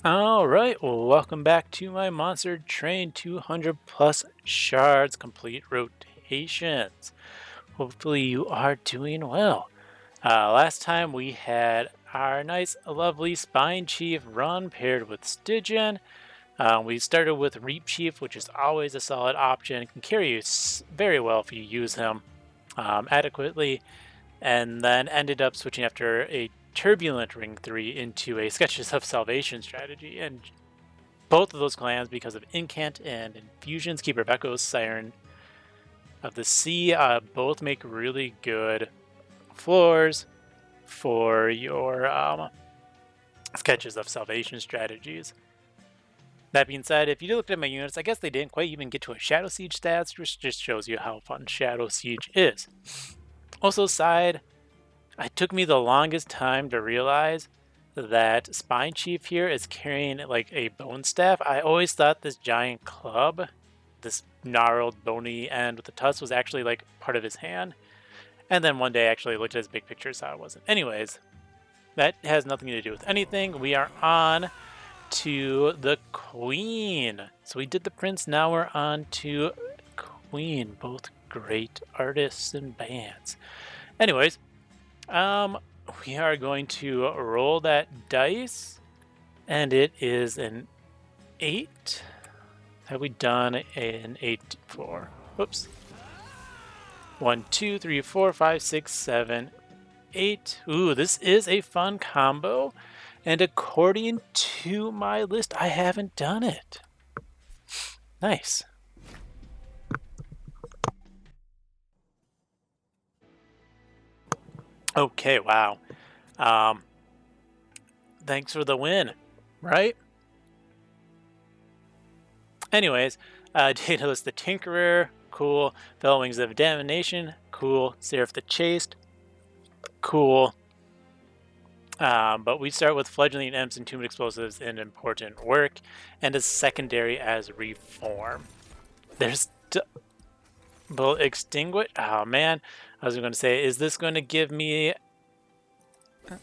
Alright, well, welcome back to my Monster Train 200 plus shards complete rotations. Hopefully you are doing well. Last time we had our nice lovely Spine Chief run paired with Stygian. We started with Reap Chief, which is always a solid option. Can carry you very well if you use him adequately. And then ended up switching after a Turbulent Ring 3 into a Sketches of Salvation strategy. And both of those clans, because of Incant and Infusions, Keeper of Echoes, Siren of the Sea, both make really good floors for your Sketches of Salvation strategies. That being said, if you looked at my units, I guess they didn't quite even get to a Shadow Siege stats, which just shows you how fun Shadow Siege is. Also, it took me the longest time to realize that Spine Chief here is carrying like a bone staff. I always thought this giant club, this gnarled bony end with the tusk, was actually like part of his hand. And then one day I actually looked at his big picture, saw it wasn't. Anyways, that has nothing to do with anything. We are on to the Queen. So we did the Prince, now we're on to Queen. Both great artists and bands. Anyways, we are going to roll that dice, and it is an 8. Have we done an 8 before? Whoops. 1, 2, 3, 4, 5, 6, 7, 8. Ooh, this is a fun combo, and according to my list, I haven't done it. Nice. Okay, wow. Thanks for the win, right? Anyways, Daedalus the Tinkerer, cool. Wings of Damnation, cool. Seraph the Chaste, cool. But we start with Fledgling Imps, Entombed Explosives, and Important Work, and a secondary as Reform. There's will extinguish. Oh man, I was going to say, is this going to give me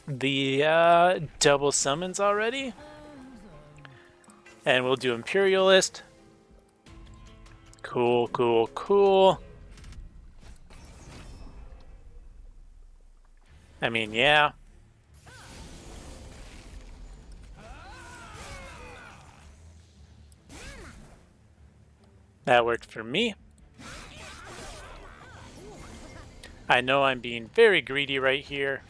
the double summons already? And we'll do Imperialist. Cool, cool, cool. I mean, yeah. That worked for me. I know I'm being very greedy right here.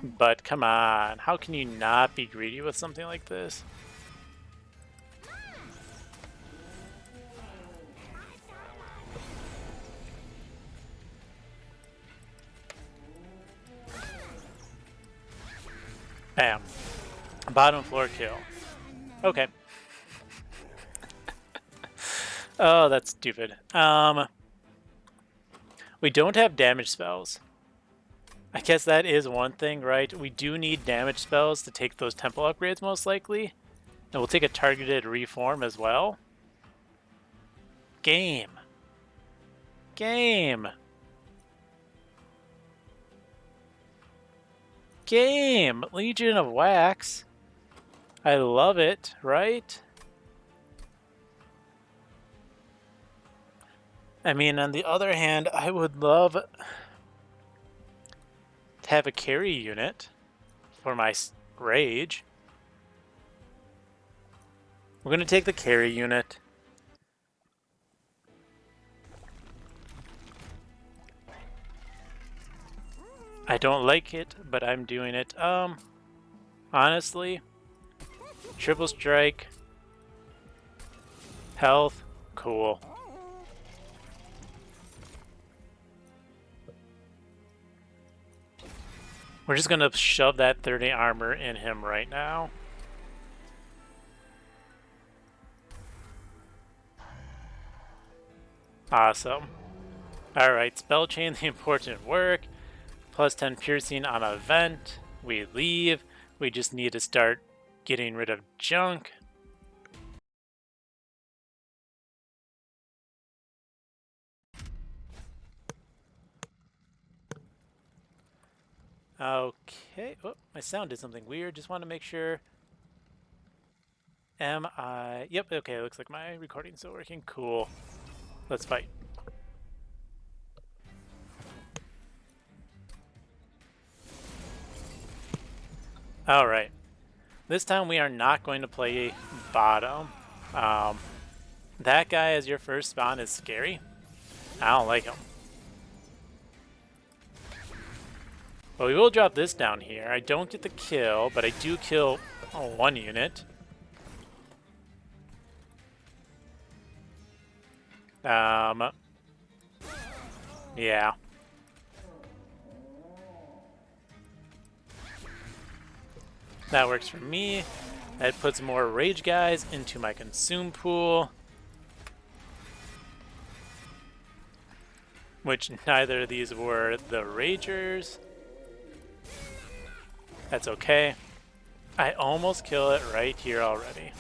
But come on, how can you not be greedy with something like this? Bam. Bottom floor kill. Okay. Oh, that's stupid. We don't have damage spells. I guess that is one thing, right? We do need damage spells to take those temple upgrades most likely. And we'll take a targeted reform as well. Game. Game. Game. Legion of Wax. I love it, right? I mean, on the other hand, I would love to have a carry unit for my rage. We're going to take the carry unit. I don't like it, but I'm doing it. Honestly, triple strike, health, cool. We're just gonna shove that 30 armor in him right now. Awesome. Alright, spell chain, the important work. Plus 10 piercing on event. We leave. We just need to start getting rid of junk. Okay. Oh, my sound did something weird. Just want to make sure. Am I? Yep. Okay. Looks like my recording's still working. Cool. Let's fight. All right. This time we are not going to play bottom. That guy as your first spawn is scary. I don't like him. But we will drop this down here. I don't get the kill, but I do kill one unit. Yeah. That works for me. That puts more rage guys into my consume pool. Which neither of these were the ragers. That's okay. I almost kill it right here already.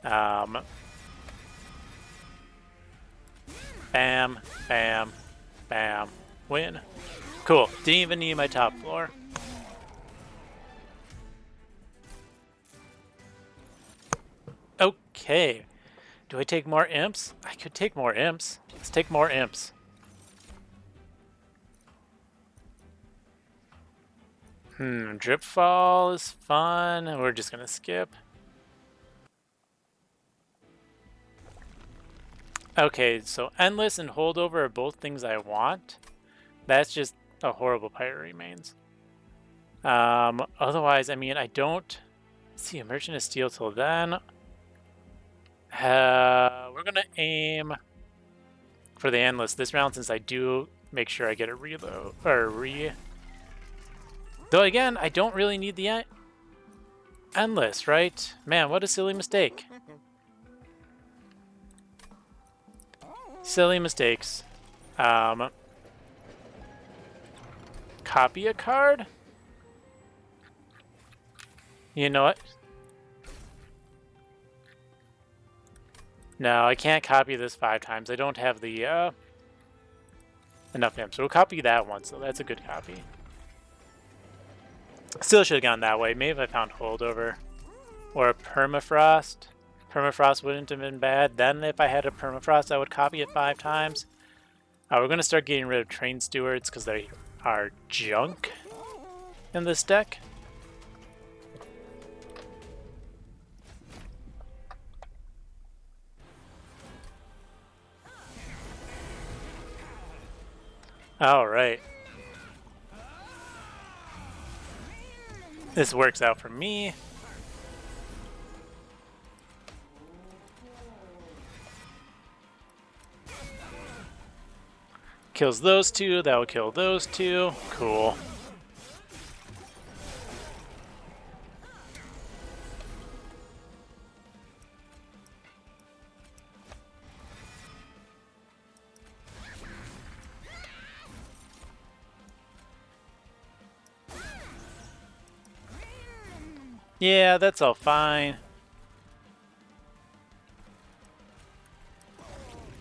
Bam, bam, bam. Win. Cool. Didn't even need my top floor. Okay. Do I take more imps? I could take more imps. Let's take more imps. Drip fall is fun. We're just gonna skip. Okay, so endless and holdover are both things I want. That's just a horrible Pyre remains. Otherwise, I mean, I don't see a Merchant of Steel till then. We're gonna aim for the endless this round since I do make sure I get a reload or Though again, I don't really need the endless, right? Man, what a silly mistake. Silly mistakes. Copy a card? You know what? No, I can't copy this 5 times. I don't have the enough imps. So we'll copy that one, so that's a good copy. Still should have gone that way. Maybe if I found holdover. Or a permafrost. Permafrost wouldn't have been bad. Then if I had a permafrost, I would copy it 5 times. We're going to start getting rid of train stewards because they are junk in this deck. All right. This works out for me. Kills those 2, that will kill those 2. Cool. Yeah, that's all fine.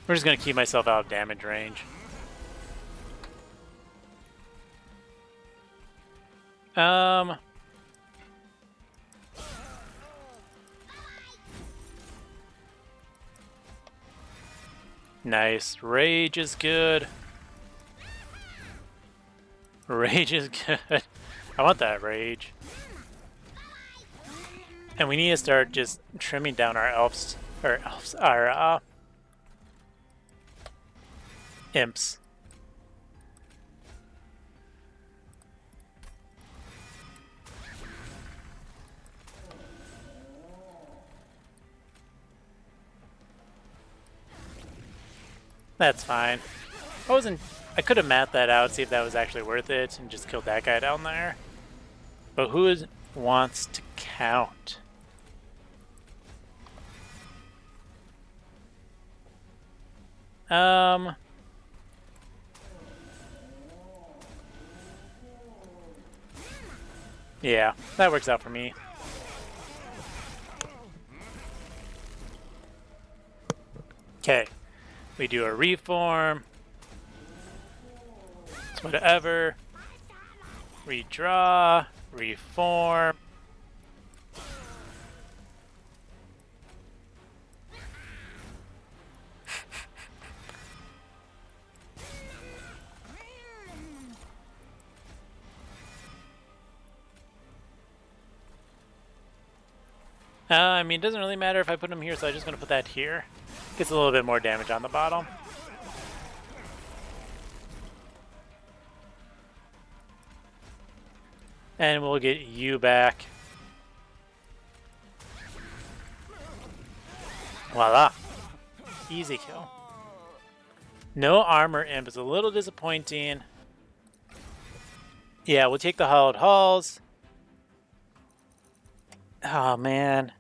We're just gonna keep myself out of damage range. Nice. Rage is good. Rage is good. I want that rage. And we need to start just trimming down our our imps. That's fine. I could have mapped that out, see if that was actually worth it, and just killed that guy down there. But who wants to count? Yeah, that works out for me. Okay, we do a reform. Whatever. Redraw. Reform. I mean, it doesn't really matter if I put him here, so I'm just going to put that here. Gets a little bit more damage on the bottom. And we'll get you back. Voila. Easy kill. No armor imp is a little disappointing. Yeah, we'll take the Hollowed Halls. Oh, man.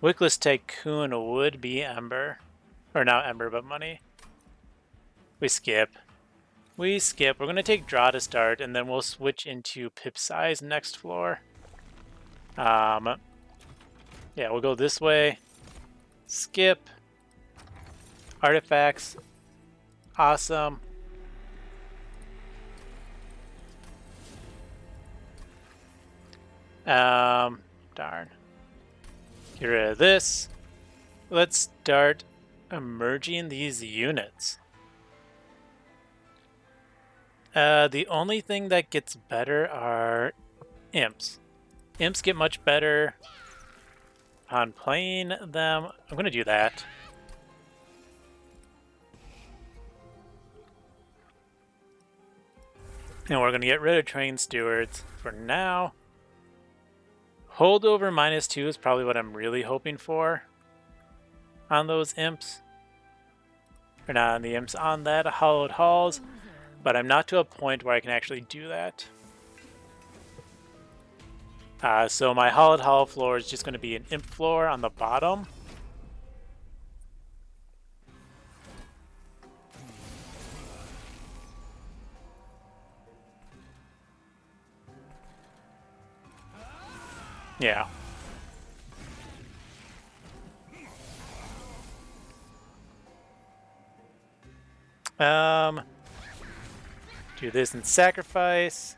Wickless Tycoon would be Ember. Or not Ember, but money. We skip. We skip. We're going to take Draw to start, and then we'll switch into Pip Size next floor. Yeah, we'll go this way. Skip. Artifacts. Awesome. Darn. Get rid of this. Let's start emerging these units. The only thing that gets better are imps. Imps get much better on playing them. I'm going to do that. And we're going to get rid of Train Stewards for now. Holdover -2 is probably what I'm really hoping for on those imps. Or not on the imps, on that Hollowed Halls. But I'm not to a point where I can actually do that. So my Hollowed Hall floor is just going to be an imp floor on the bottom. Yeah. Do this and sacrifice.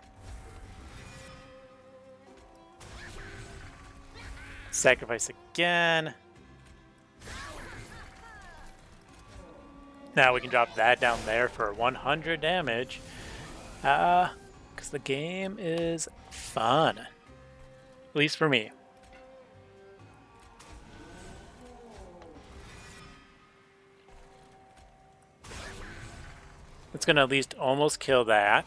Sacrifice again. Now we can drop that down there for 100 damage. Because the game is fun. At least for me. It's going to at least almost kill that.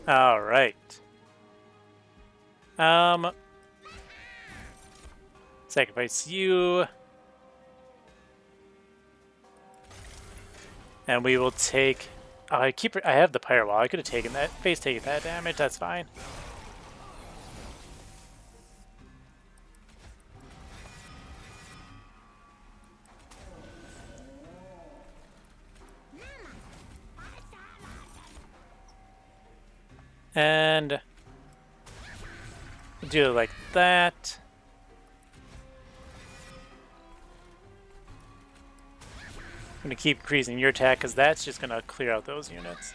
All right. Sacrifice you. And we will take... Oh, I have the Pyre Wall. I could have taken that. Taken that damage. That's fine. And do it like that. I'm going to keep increasing your attack because that's just going to clear out those units.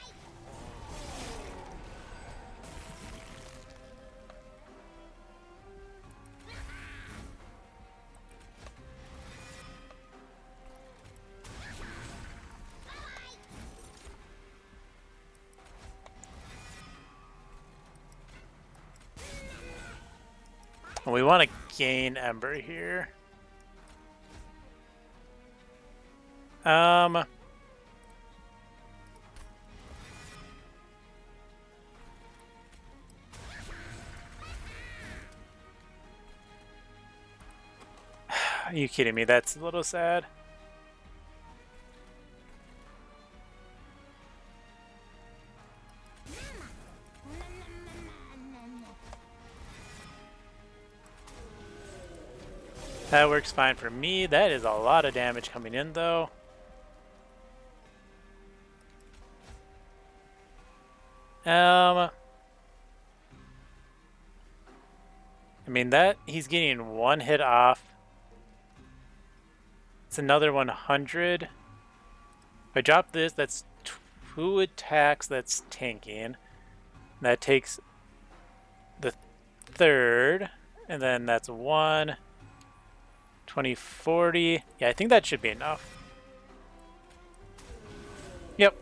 And we want to gain Ember here. Are you kidding me? That's a little sad. That works fine for me. That is a lot of damage coming in, though. I mean, that he's getting one hit off. It's another 100. If I drop this, that's 2 attacks that's tanking. That takes the third, and then that's 1, 20, 40. Yeah, I think that should be enough. Yep.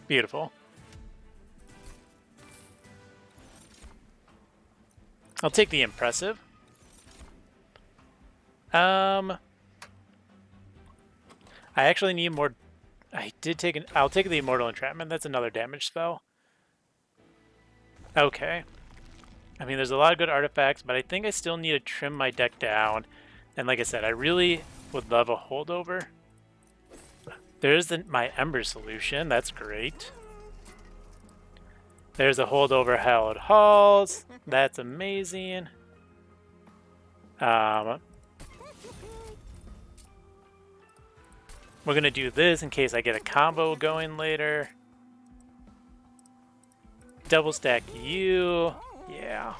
Beautiful. I'll take the impressive. I actually need more. I did take an. I'll take the Immortal Entrapment. That's another damage spell. Okay. I mean, there's a lot of good artifacts, but I think I still need to trim my deck down. And like I said, I really would love a holdover. There's my Ember solution. That's great. There's a holdover Hallowed Halls. That's amazing. We're going to do this in case I get a combo going later. Double stack you. Yeah.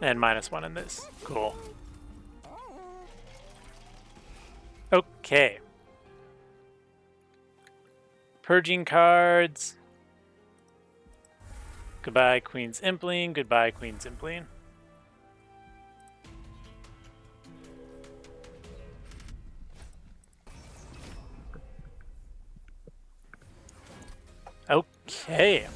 And -1 in this. Cool. Okay. Purging cards. Goodbye, Queen's Impling. Goodbye, Queen's Impling. Okay.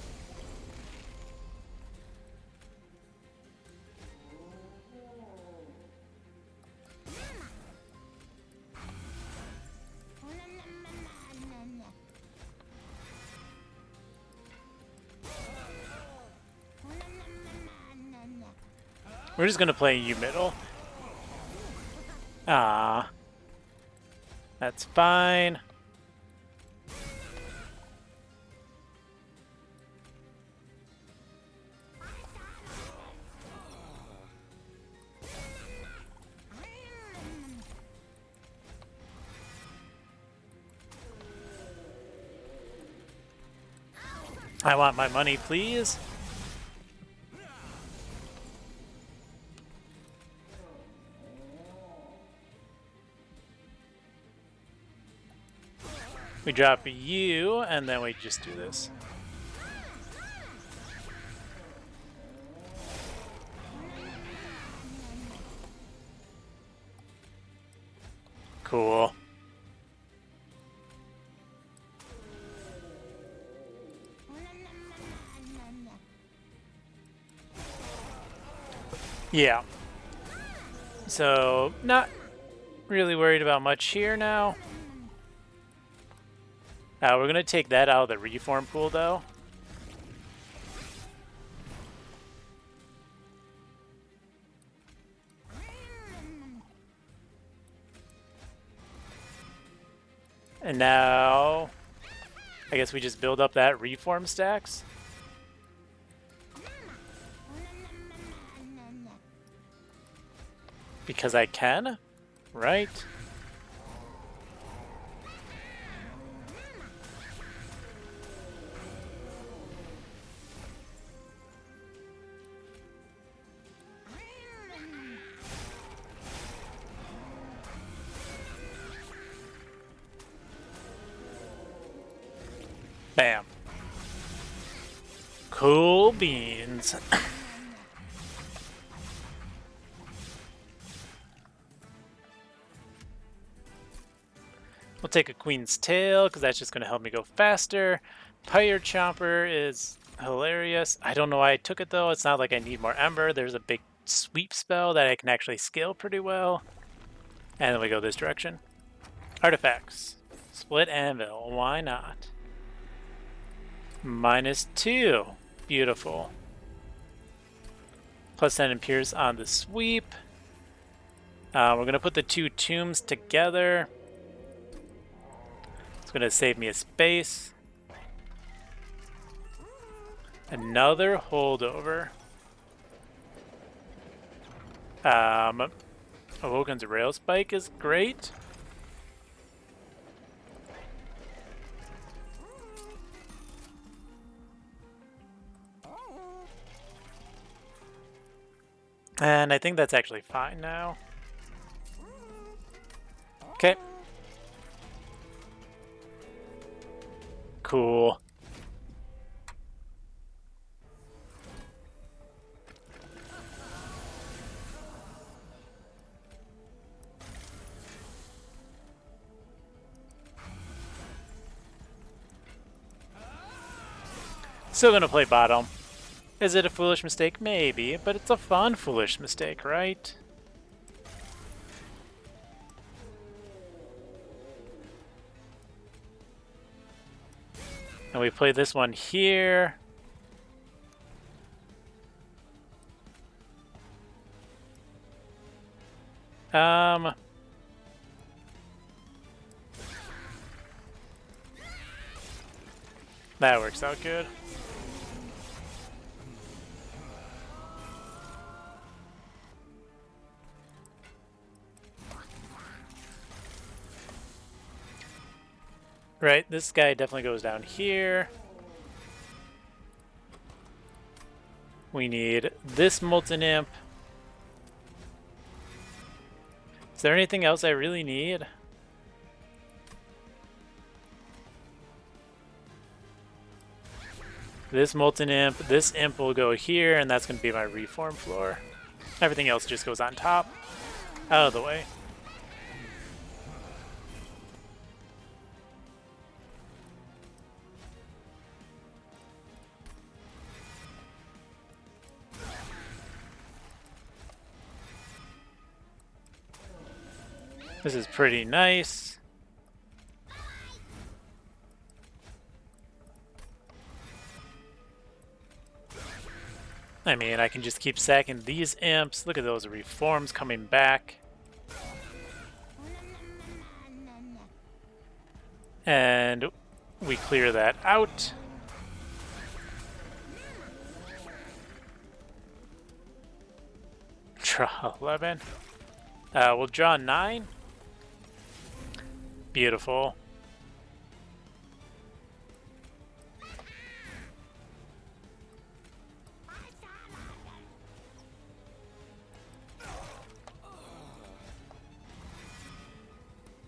We're just gonna play you middle. Ah. That's fine. I want my money, please. We drop you, and then we just do this. Cool. Yeah. So, not really worried about much here now. We're going to take that out of the reform pool, though. And now, I guess we just build up that reform stacks. Because I can, right? Bam. Cool beans. We'll take a Queen's Tail, because that's just going to help me go faster. Pyre Chomper is hilarious. I don't know why I took it, though. It's not like I need more Ember. There's a big sweep spell that I can actually scale pretty well. And then we go this direction. Artifacts. Split Anvil. Why not? -2. Beautiful. Plus 10 Impish on the sweep. We're going to put the 2 tombs together. It's going to save me a space. Another holdover. Awoken's Rail Spike is great. And I think that's actually fine now. Okay. Cool. Still gonna play bottom. Is it a foolish mistake? Maybe, but it's a fun foolish mistake, right? And we play this one here. That works out good. Right, this guy definitely goes down here. We need this Molten Imp. Is there anything else I really need? This Molten Imp, this Imp will go here, and that's going to be my reform floor. Everything else just goes on top. Out of the way. This is pretty nice. I mean, I can just keep sacking these imps. Look at those reforms coming back. And we clear that out. Draw 11. We'll draw 9. Beautiful.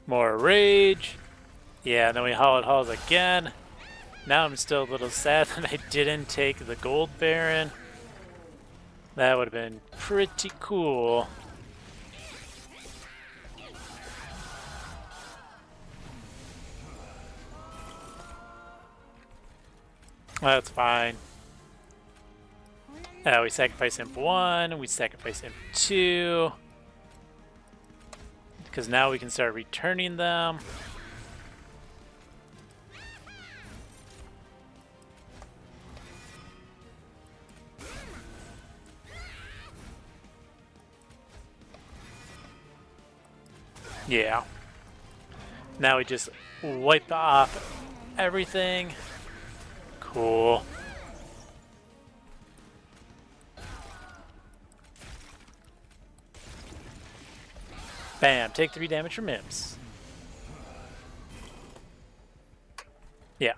More rage. Yeah, and then we haul halls again. Now I'm still a little sad that I didn't take the Gold Baron. That would have been pretty cool. That's fine. We sacrifice Imp 1, we sacrifice Imp 2. Because now we can start returning them. Yeah. Now we just wipe off everything. Cool. Bam, take 3 damage from imps. Yeah.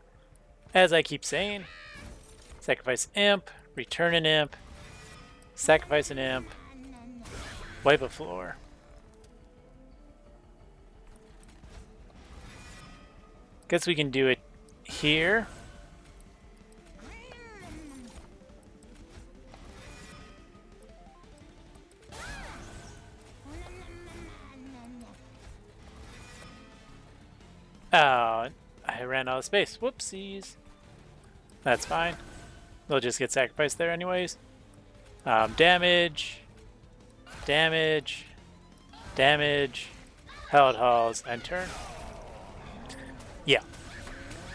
As I keep saying, sacrifice imp, return an imp, sacrifice an imp, wipe a floor. Guess we can do it here. Oh, I ran out of space. Whoopsies. That's fine. They'll just get sacrificed there anyways. Damage. Damage. Damage. Held halls and turn. Yeah.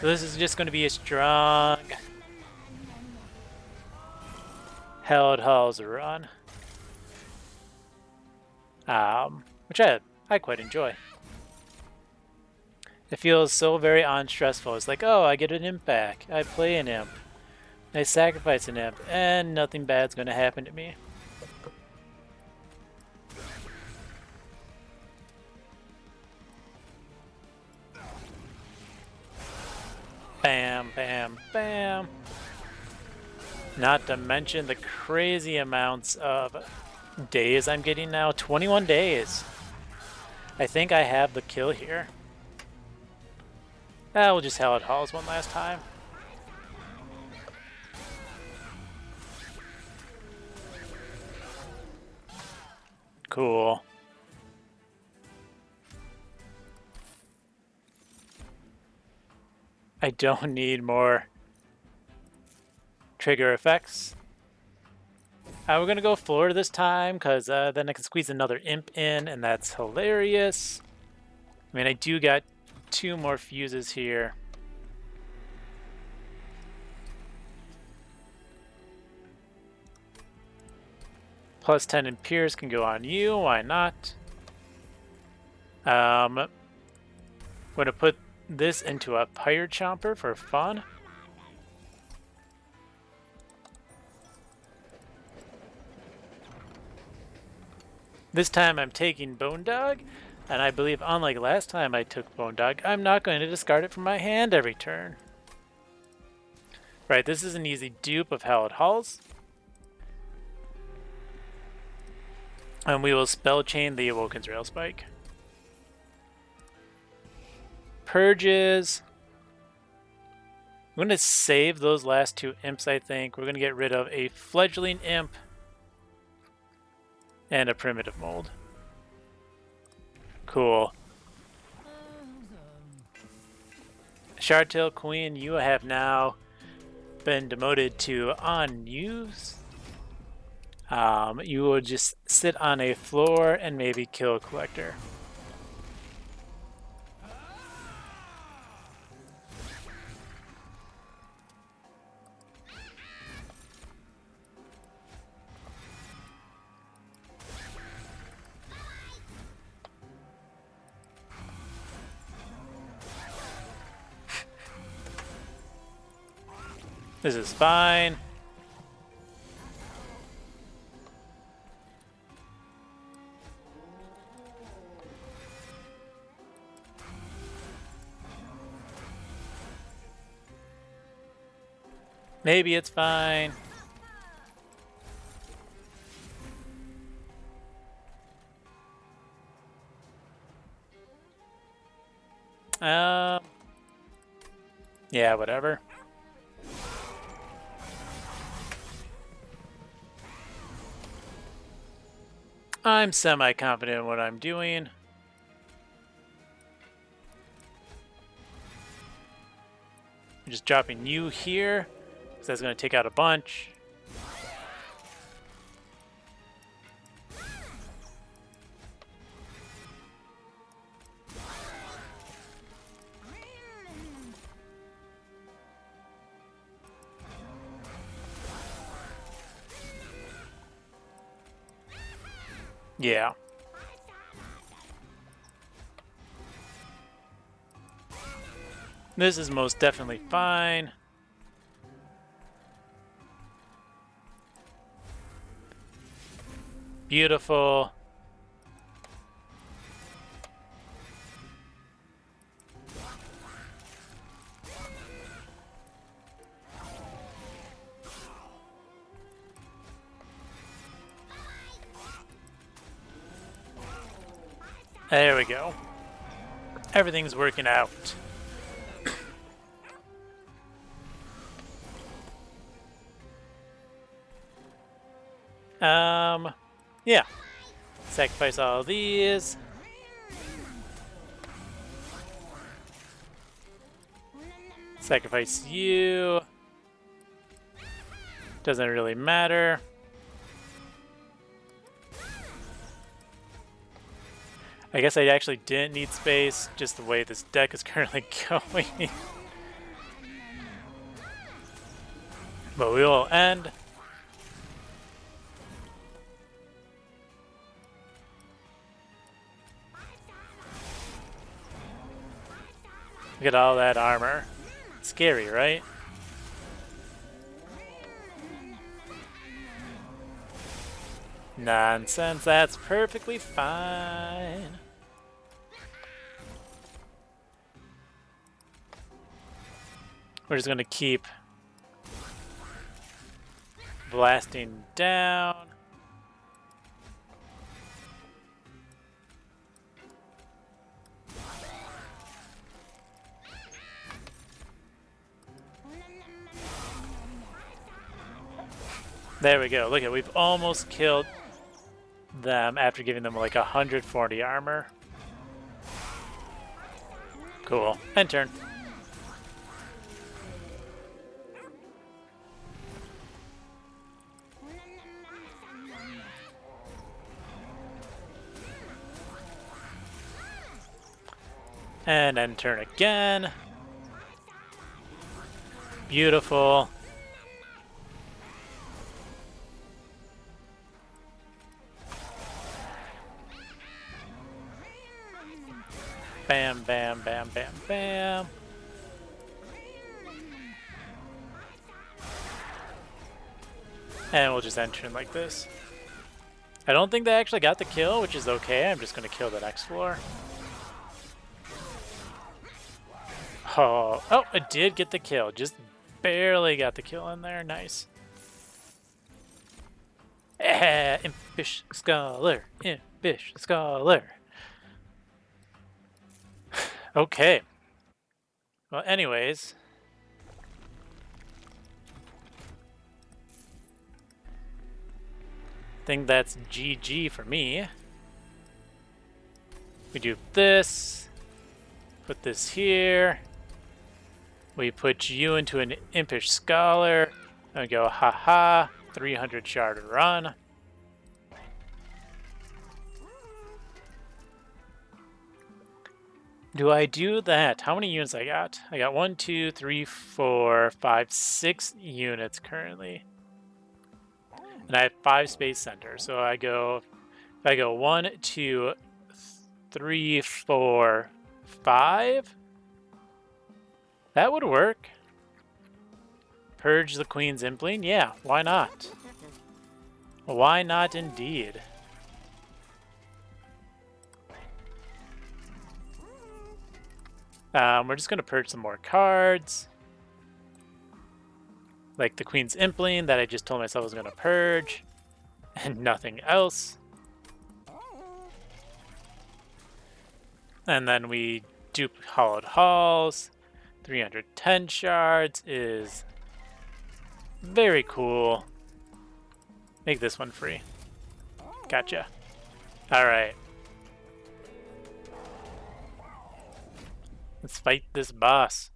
So this is just going to be a strong held halls run. Which I quite enjoy. It feels so very unstressful. It's like, oh, I get an imp back. I play an imp. I sacrifice an imp, and nothing bad's gonna happen to me. Bam, bam, bam. Not to mention the crazy amounts of days I'm getting now. 21 days. I think I have the kill here. We'll just Hell at Halls one last time. Cool. I don't need more trigger effects. We're gonna go floor this time, because then I can squeeze another imp in, and that's hilarious. I mean, I do got 2 more fuses here. Plus 10 in Pierce can go on you, why not? I'm gonna put this into a Pyre Chomper for fun. This time I'm taking Bone Dog, and I believe unlike last time I took Bone Dog, I'm not going to discard it from my hand every turn. Right, this is an easy dupe of Hell at Halls. And we will Spell Chain the Awoken's Railspike. Purges. I'm going to save those last 2 imps, I think. We're going to get rid of a Fledgling Imp and a Primitive Mold. Cool. Shardtail Queen, you have now been demoted to unused. You will just sit on a floor and maybe kill a collector. This is fine. Maybe it's fine. Yeah, whatever. I'm semi-confident in what I'm doing. I'm just dropping you here, because that's going to take out a bunch. Yeah. This is most definitely fine. Beautiful. There we go. Everything's working out. Yeah. Sacrifice all these. Sacrifice you. Doesn't really matter. I guess I actually didn't need space, just the way this deck is currently going. But we will end. Look at all that armor. Scary, right? Nonsense, that's perfectly fine. We're just gonna keep blasting down. There we go. Look at, we've almost killed them after giving them like 140 armor. Cool. End turn. And end turn again. Beautiful. Bam, bam, bam, bam, bam. And we'll just enter in like this. I don't think they actually got the kill, which is okay. I'm just going to kill the next floor. Oh, it did get the kill. Just barely got the kill in there. Nice. Impish Scholar. Impish Scholar. Okay. Well, anyways. I think that's GG for me. We do this. Put this here. We put you into an Impish Scholar. And we go, haha, 300 shard run. Do I do that? How many units I got? I got 1, 2, 3, 4, 5, 6 units currently. And I have 5 space centers. So I go 1, 2, 3, 4, 5. That would work. Purge the Queen's Impling? Yeah, why not? Why not indeed? We're just going to purge some more cards. Like the Queen's Impling that I just told myself I was going to purge. And nothing else. And then we dupe Hollowed Halls. 310 shards is very cool. Make this one free. Gotcha. Alright. Let's fight this boss.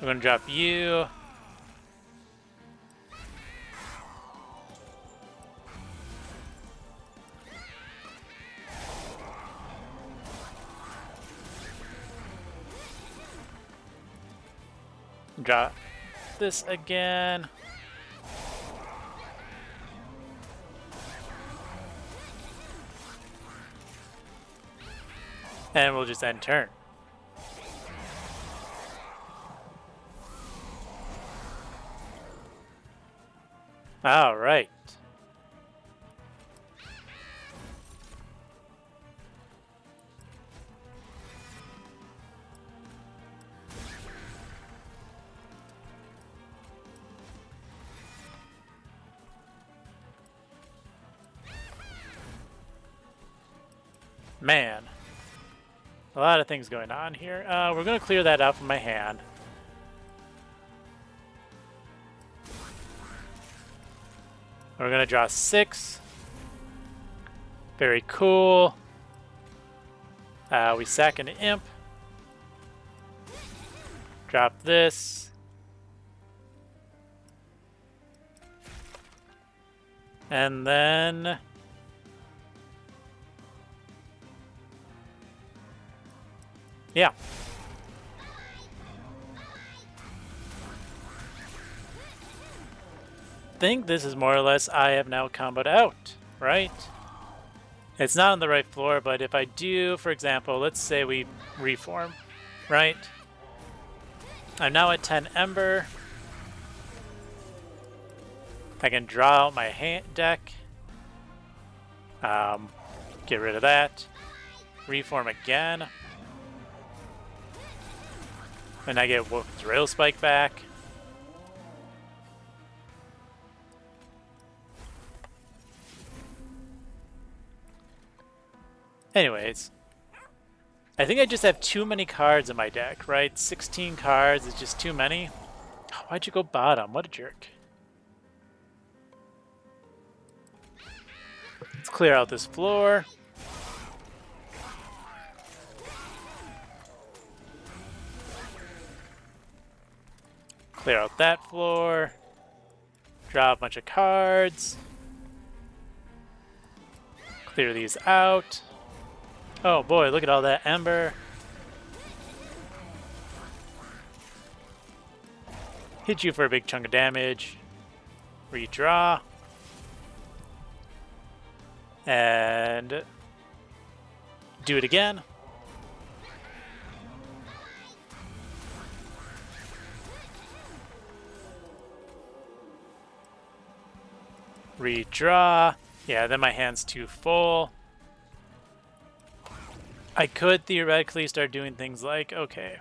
I'm gonna drop you. Drop this again. And we'll just end turn. All right. Man. A lot of things going on here. We're going to clear that out from my hand. We're going to draw 6. Very cool. We sack an imp. Drop this. And then... yeah. I think this is more or less I have now comboed out, right? It's not on the right floor, but if I do, for example, let's say we reform, right? I'm now at 10 Ember. I can draw out my deck. Get rid of that. Reform again. And I get Woken's Rail Spike back. Anyways. I think I just have too many cards in my deck, right? 16 cards is just too many. Why'd you go bottom? What a jerk. Let's clear out this floor. Clear out that floor. Draw a bunch of cards. Clear these out. Oh boy, look at all that Ember. Hit you for a big chunk of damage. Redraw. And do it again. Redraw. Yeah, then my hand's too full. I could theoretically start doing things like, okay,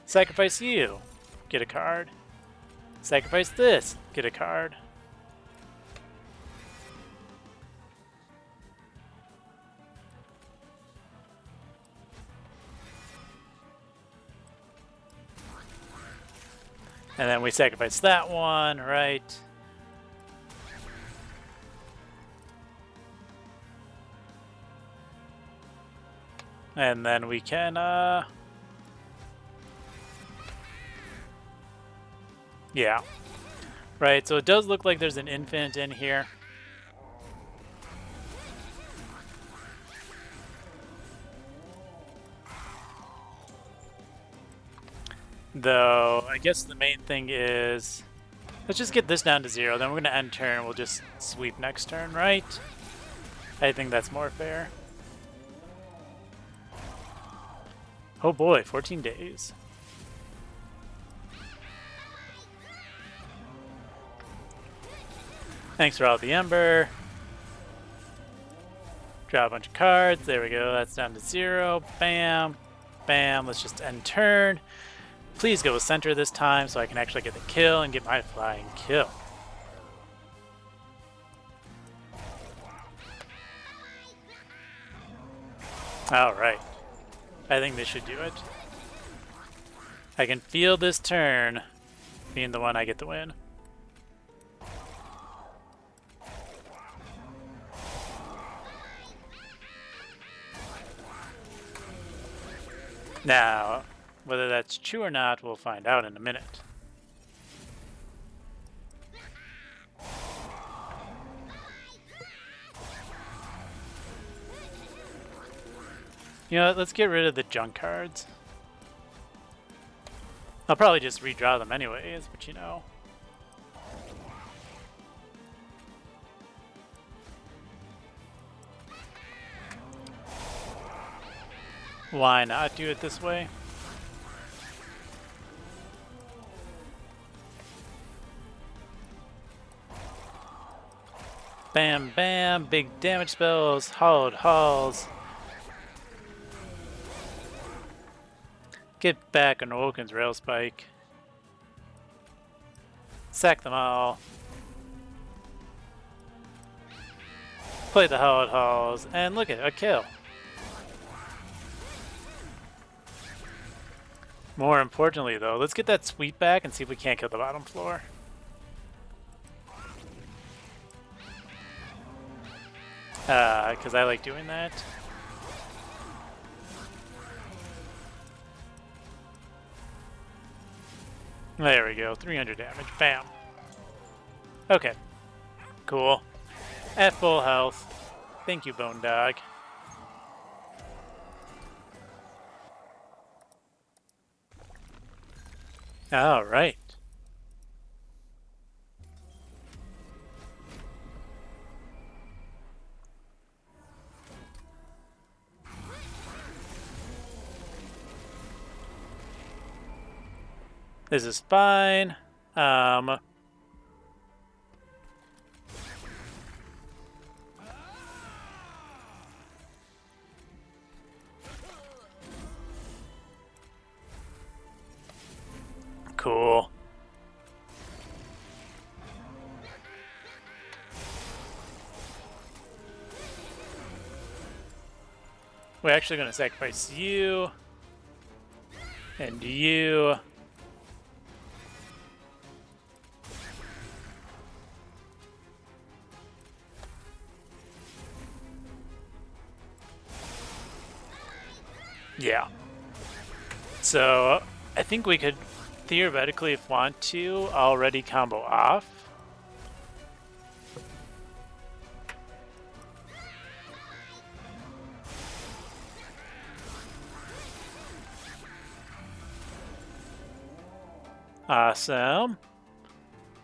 sacrifice you, get a card. Sacrifice this, get a card. And then we sacrifice that one, right? And then we can, yeah. Right, so it does look like there's an infinite in here. Though, I guess the main thing is, let's just get this down to 0, then we're going to end turn, we'll just sweep next turn, right? I think that's more fair. Oh boy, 14 days. Thanks for all the Ember. Draw a bunch of cards. There we go. That's down to 0. Bam. Bam. Let's just end turn. Please go center this time so I can actually get the kill and get my flying kill. Alright. I think this should do it. I can feel this turn being the one I get the win. Now, whether that's true or not, we'll find out in a minute. You know what, let's get rid of the junk cards. I'll probably just redraw them anyways, but you know. Why not do it this way? Bam, bam, big damage spells, hollowed halls. Get back on Woken's Rail Spike. Sack them all. Play the hollowed halls, and look at a kill. More importantly, though, let's get that sweep back and see if we can't kill the bottom floor. Because I like doing that. There we go, 300 damage, bam. Okay, cool. At full health. Thank you, Bone Dog. All right. This is fine. Cool. We're actually going to sacrifice you. And you. Yeah. So I think we could theoretically, if want to, already combo off. Awesome.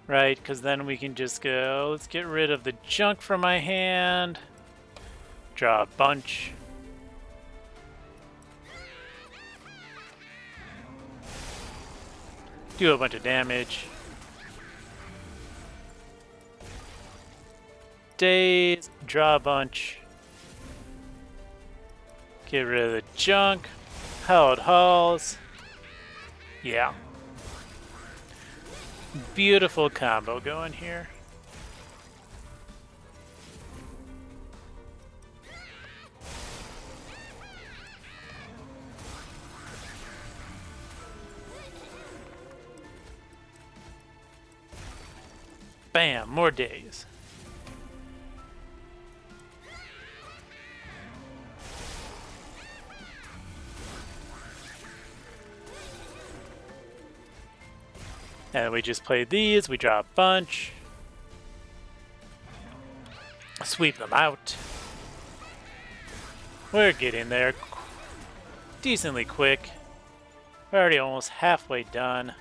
Right, because then we can just go, let's get rid of the junk from my hand. Draw a bunch. Do a bunch of damage. Daze, draw a bunch. Get rid of the junk. Hallowed Halls. Yeah. Beautiful combo going here. Bam, more days. And we just play these, we draw a bunch. Sweep them out. We're getting there decently quick. We're already almost halfway done.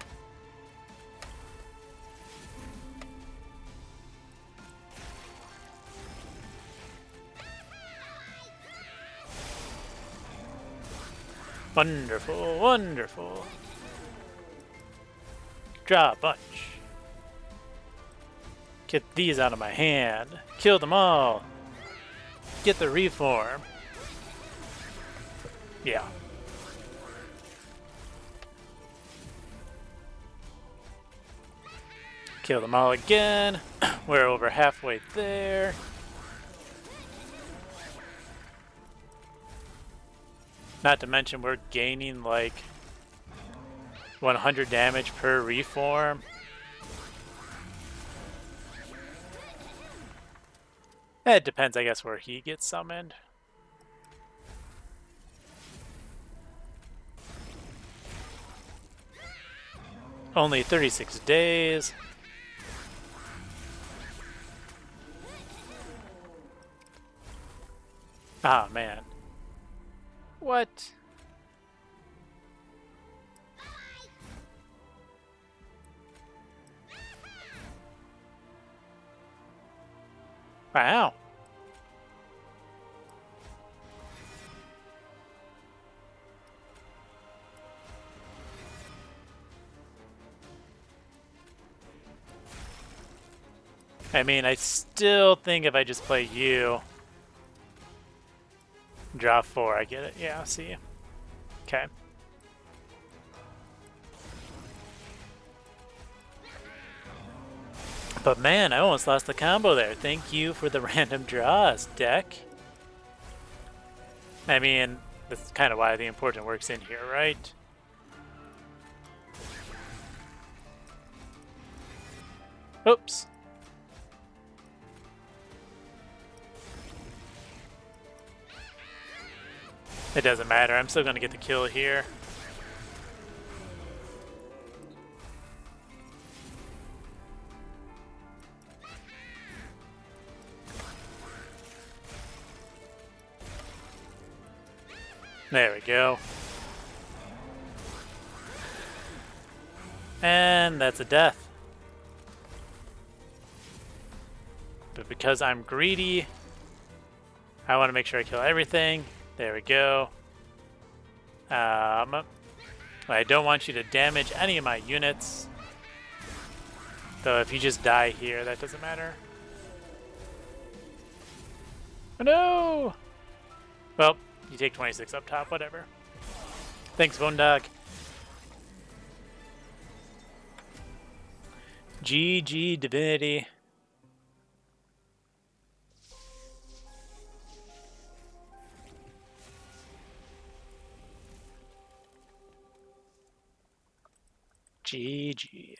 Wonderful, wonderful. Draw a bunch. Get these out of my hand. Kill them all. Get the reform. Yeah. Kill them all again. We're over halfway there. Not to mention we're gaining like 100 damage per reform. It depends, I guess, where he gets summoned. Only 36 days. Ah, man. What? Wow. I mean, I still think if I just play you, draw 4, I get it. Yeah, see. Okay. But man, I almost lost the combo there. Thank you for the random draws, deck. I mean, that's kind of why the important works in here, right? Oops. It doesn't matter. I'm still going to get the kill here. There we go. And that's a death. But because I'm greedy, I want to make sure I kill everything. There we go. I don't want you to damage any of my units. Though if you just die here, that doesn't matter. Oh no! Well, you take 26 up top, whatever. Thanks, Bone Dog. GG Divinity. GG.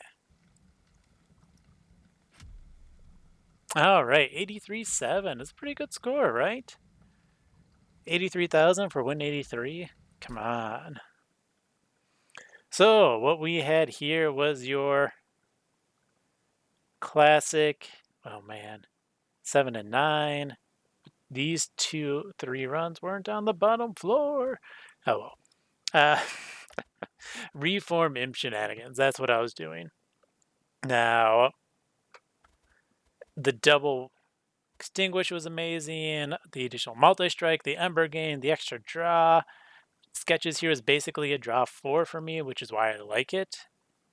All right, 83.7. That's a pretty good score, right? 83,000 for win 83. Come on. So what we had here was your classic. Oh man, 7 and 9. These 3 runs weren't on the bottom floor. Oh well. Reform imp shenanigans. That's what I was doing. Now, the double extinguish was amazing. The additional multi-strike, the ember gain, the extra draw. Sketches here is basically a draw 4 for me, which is why I like it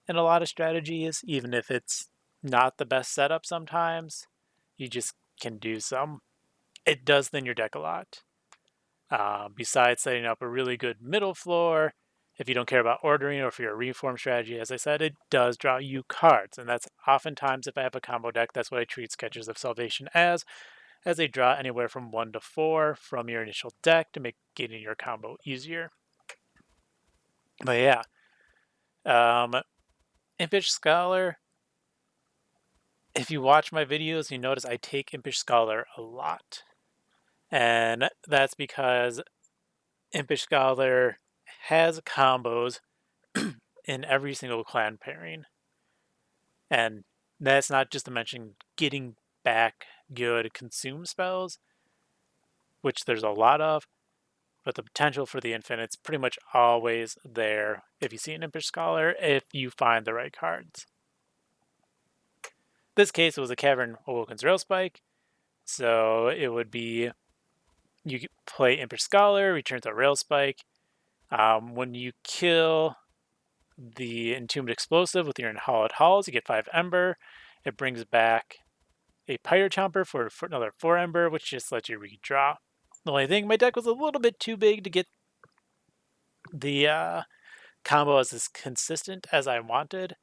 in a lot of strategies, even if it's not the best setup sometimes. You just can do some. It does thin your deck a lot. Besides setting up a really good middle floor, if you don't care about ordering or if you're a reform strategy, as I said, it does draw you cards. And that's oftentimes, if I have a combo deck, that's what I treat Sketches of Salvation as they draw anywhere from 1 to 4 from your initial deck to make getting your combo easier. But yeah, Impish Scholar, if you watch my videos, you notice I take Impish Scholar a lot. And that's because Impish Scholar has combos in every single clan pairing. And that's not just to mention getting back good consume spells, which there's a lot of, but the potential for the infinite's pretty much always there if you see an Impish Scholar, if you find the right cards. This case, it was a Cavern Awoken's Railspike, so it would be you play Impish Scholar, returns a Railspike. When you kill the Entombed Explosive with your Hallowed Halls, you get 5 Ember. It brings back a Pyre Chomper for another 4 Ember, which just lets you redraw. The only thing, my deck was a little bit too big to get the combo as consistent as I wanted,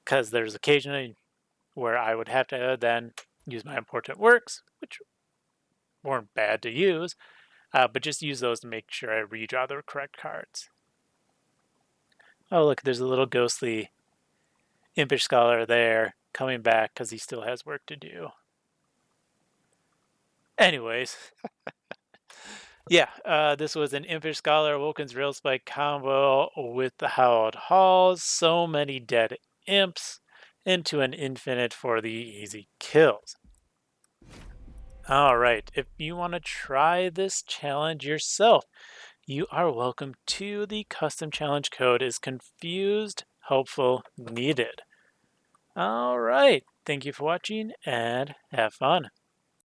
because there's occasionally where I would have to then use my Important Works, which weren't bad to use, but just use those to make sure I redraw the correct cards. Oh, look, there's a little ghostly Impish Scholar there coming back because he still has work to do. Anyways, yeah, this was an Impish Scholar Woken's Railspike combo with the Hallowed Halls. So many dead imps into an infinite for the easy kills. All right, if you want to try this challenge yourself, you are welcome to. The custom challenge code is ConfusedHelpfulNeeded. All right, thank you for watching and have fun.